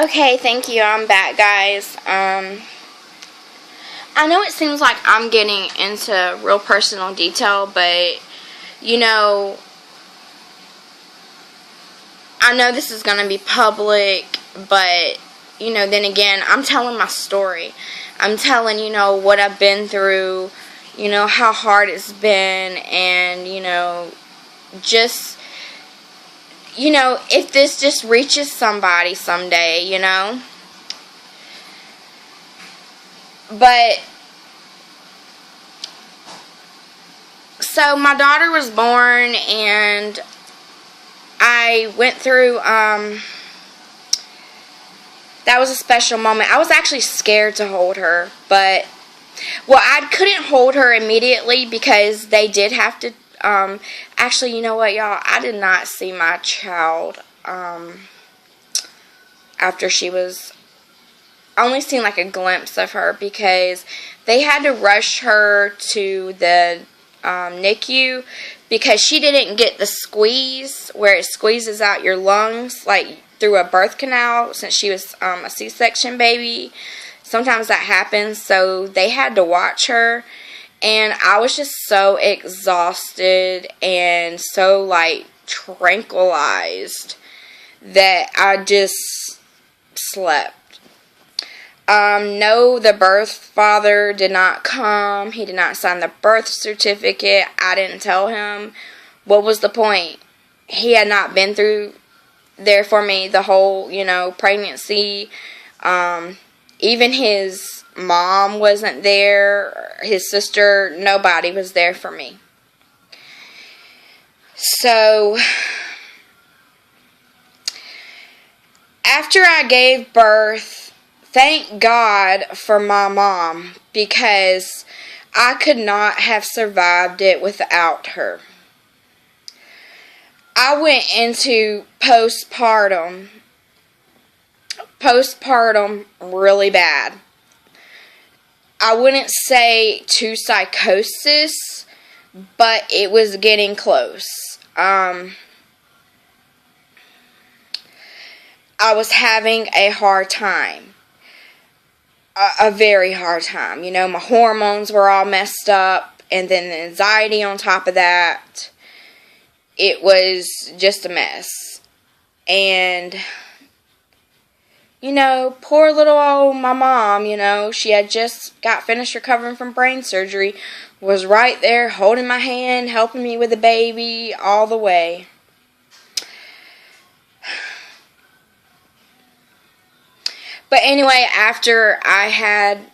Okay, thank you. I'm back, guys. I know it seems like I'm getting into real personal detail, but you know, I know this is going to be public, but then again, I'm telling my story. I'm telling, what I've been through, how hard it's been, and, just, if this just reaches somebody someday. But, so my daughter was born, and I went through, that was a special moment. I was actually scared to hold her, but, I couldn't hold her immediately because they did have to, actually, you know what, y'all, I did not see my child, after she was, I only seen like a glimpse of her because they had to rush her to the NICU because she didn't get the squeeze where it squeezes out your lungs like through a birth canal since she was a C-section baby. Sometimes that happens, so they had to watch her, and I was just so exhausted and so like tranquilized that I just slept. No, the birth father did not come. He did not sign the birth certificate. I didn't tell him. What was the point? He had not been through there for me the whole, pregnancy. Even his mom wasn't there. His sister, nobody was there for me. So, after I gave birth, thank God for my mom, because I could not have survived it without her. I went into postpartum really bad. I wouldn't say to psychosis, but it was getting close. I was having a hard time. A very hard time. My hormones were all messed up, and then the anxiety on top of that. It was just a mess. And, poor little old my mom, she had just got finished recovering from brain surgery, was right there holding my hand, helping me with the baby all the way. But anyway, after I had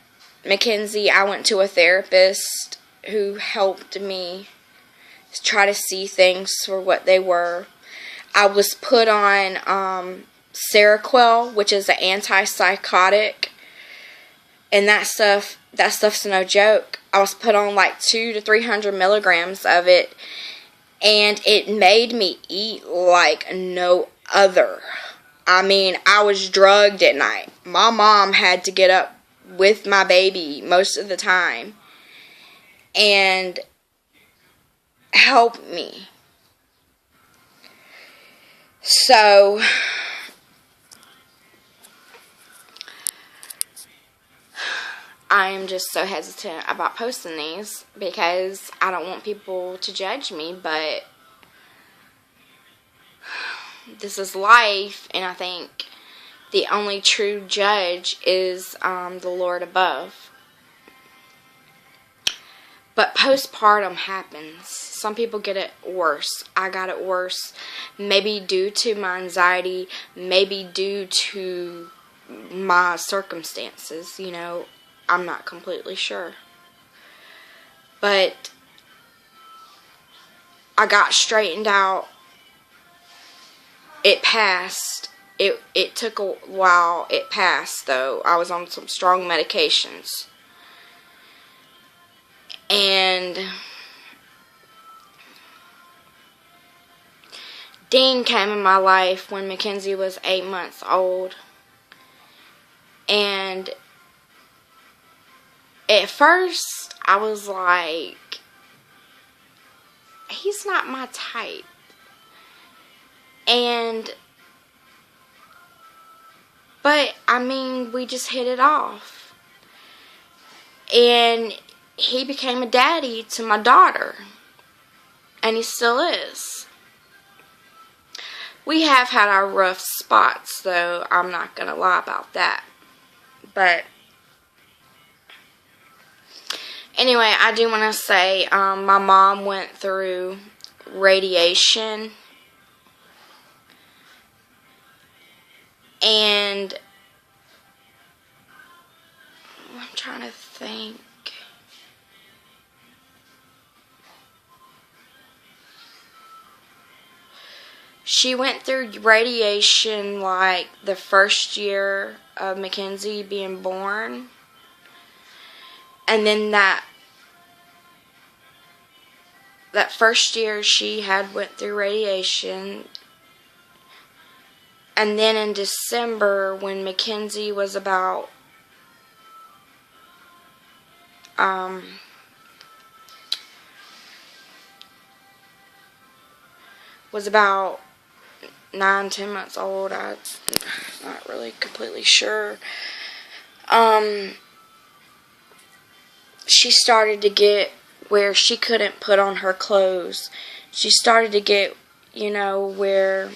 Mackenzie, I went to a therapist who helped me try to see things for what they were. I was put on Seroquel, which is an antipsychotic, and that stuff's no joke. I was put on like 200 to 300 milligrams of it, and it made me eat like no other. I mean, I was drugged at night. My mom had to get up with my baby most of the time and help me. So, I am just so hesitant about posting these because I don't want people to judge me, but this is life, and I think the only true judge is the Lord above. But postpartum happens. Some people get it worse. I got it worse. Maybe due to my anxiety. Maybe due to my circumstances. I'm not completely sure. But I got straightened out. It passed. It took a while. It passed, though. I was on some strong medications. And Dean came in my life when Mackenzie was 8 months old. And at first, I was like, he's not my type. And But, I mean, we just hit it off. And he became a daddy to my daughter. And he still is. We have had our rough spots, though. I'm not going to lie about that. But anyway, I do want to say my mom went through radiation. And I'm trying to think. She went through radiation like the first year of Mackenzie being born. And then that first year she had went through radiation. And then in December, when Mackenzie was about was about 9-10 months old. I'm not really completely sure. She started to get where she couldn't put on her clothes. She started to get, where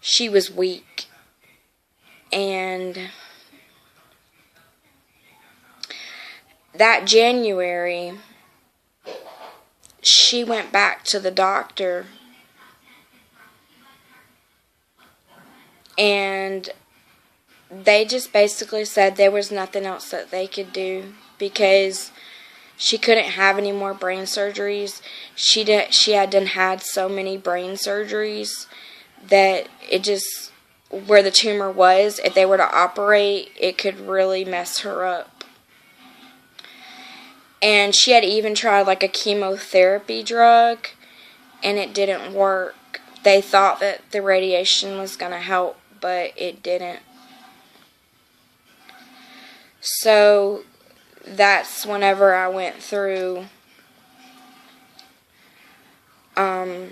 she was weak. And that January, she went back to the doctor, and they just basically said there was nothing else that they could do because she couldn't have any more brain surgeries. She had had so many brain surgeries that it just, where the tumor was, if they were to operate, it could really mess her up. And she had even tried like a chemotherapy drug, and it didn't work. They thought that the radiation was going to help, but it didn't. So that's whenever I went through, at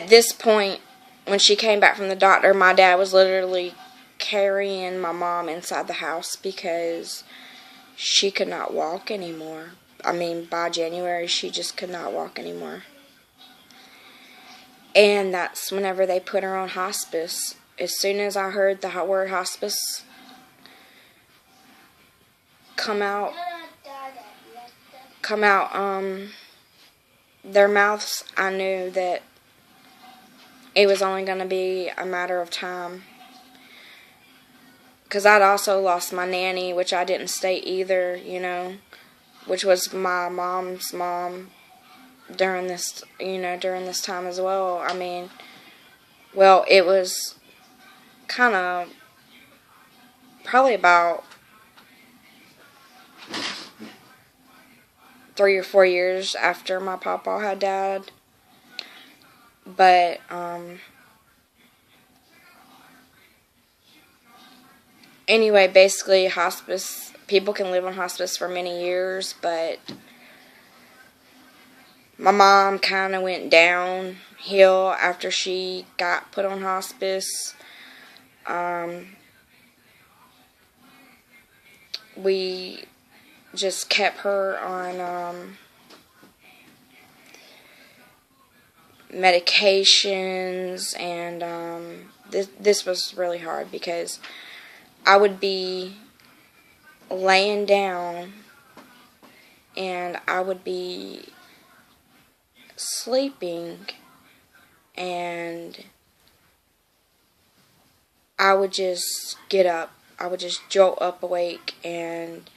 this point, when she came back from the doctor, my dad was literally carrying my mom inside the house because she could not walk anymore. I mean, by January, she just could not walk anymore. And that's whenever they put her on hospice. As soon as I heard the word hospice come out their mouths, I knew that it was only going to be a matter of time. Because I'd also lost my nanny, which I didn't state either, which was my mom's mom during this time as well. I mean, well, it was kind of probably about 3 or 4 years after my papa had died. But, anyway, basically, hospice, people can live on hospice for many years, but my mom kind of went downhill after she got put on hospice. We just kept her on medications, and this was really hard because I would be laying down and I would be sleeping, and I would just get up. I would just jolt up awake and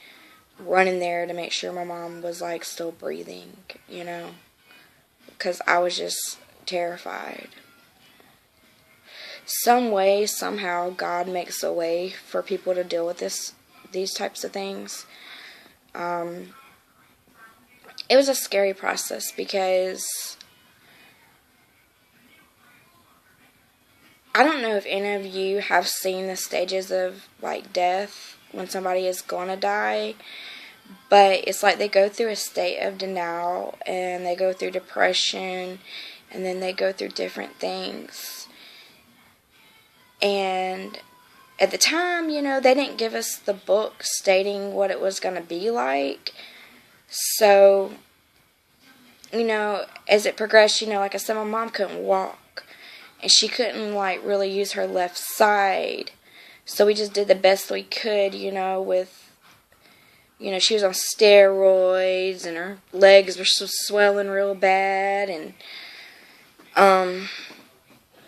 run in there to make sure my mom was like still breathing, because I was just terrified. Some way, somehow, God makes a way for people to deal with these types of things. It was a scary process because I don't know if any of you have seen the stages of like death when somebody is going to die, but it's like they go through a state of denial and they go through depression and then they go through different things. And at the time, they didn't give us the book stating what it was going to be like. So, as it progressed, like I said, my mom couldn't walk. And she couldn't, really use her left side. So we just did the best we could, with, she was on steroids and her legs were swelling real bad. And,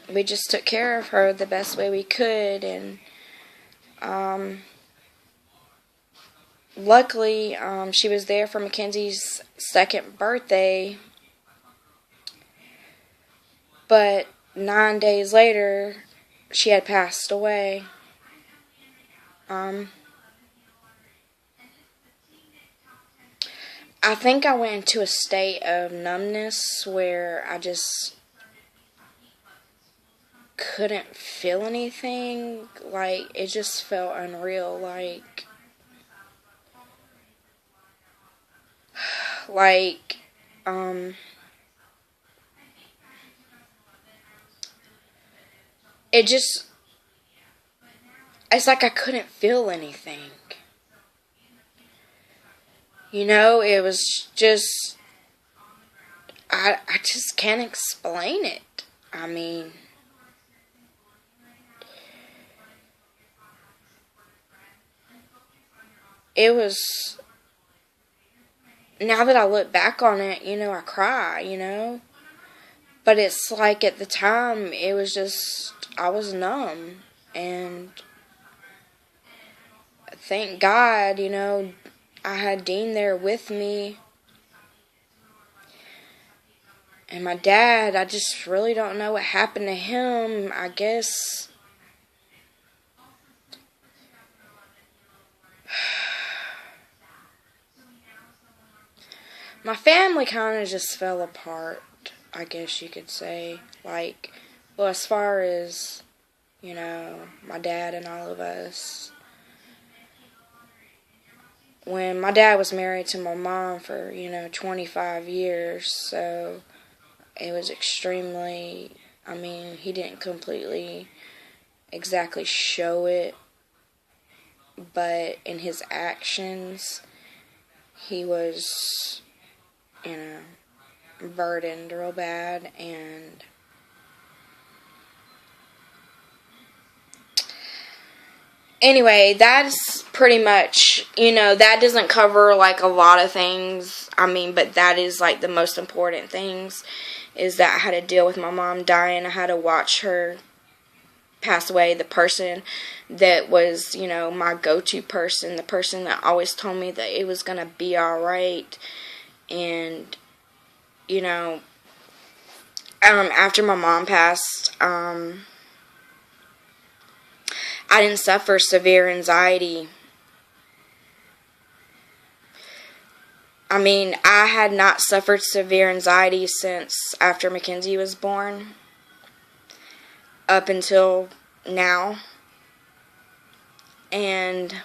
we just took care of her the best way we could. And, luckily, she was there for Mackenzie's second birthday. But 9 days later, she had passed away. I think I went into a state of numbness where I just couldn't feel anything. It just felt unreal. It's like I couldn't feel anything. It was just, I just can't explain it. I mean, it was, now that I look back on it, I cry, But it's like at the time, it was just, I was numb. And thank God, I had Dean there with me. And my dad, I just really don't know what happened to him. I guess my family kind of just fell apart, I guess you could say. As far as, my dad and all of us. When my dad was married to my mom for, 25 years, so it was extremely, he didn't completely exactly show it, but in his actions, he was, burdened real bad. And anyway, that's pretty much, that doesn't cover, a lot of things, but that is, the most important things, is that I had to deal with my mom dying. I had to watch her pass away. The person that was, my go-to person, the person that always told me that it was going to be alright. And, after my mom passed, I didn't suffer severe anxiety. I had not suffered severe anxiety since after Mackenzie was born, up until now. And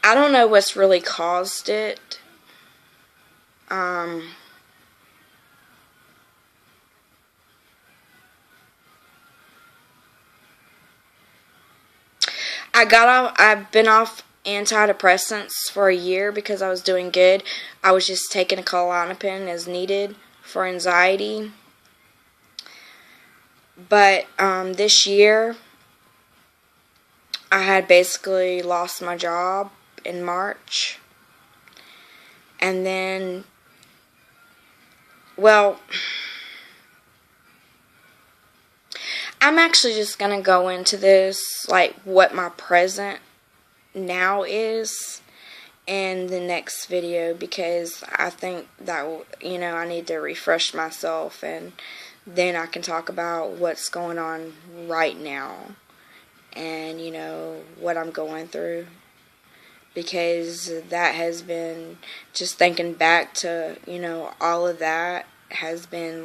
I don't know what's really caused it. I've been off antidepressants for a year because I was doing good. I was just taking a Klonopin as needed for anxiety. But this year, I had basically lost my job in March. And then, I'm actually just going to go into this, what my present now is in the next video, because I think that, I need to refresh myself, and then I can talk about what's going on right now, and, what I'm going through, because that has been, just thinking back to, all of that has been,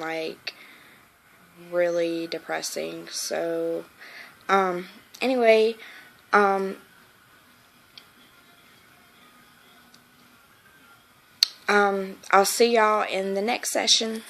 really depressing. So, anyway, I'll see y'all in the next session.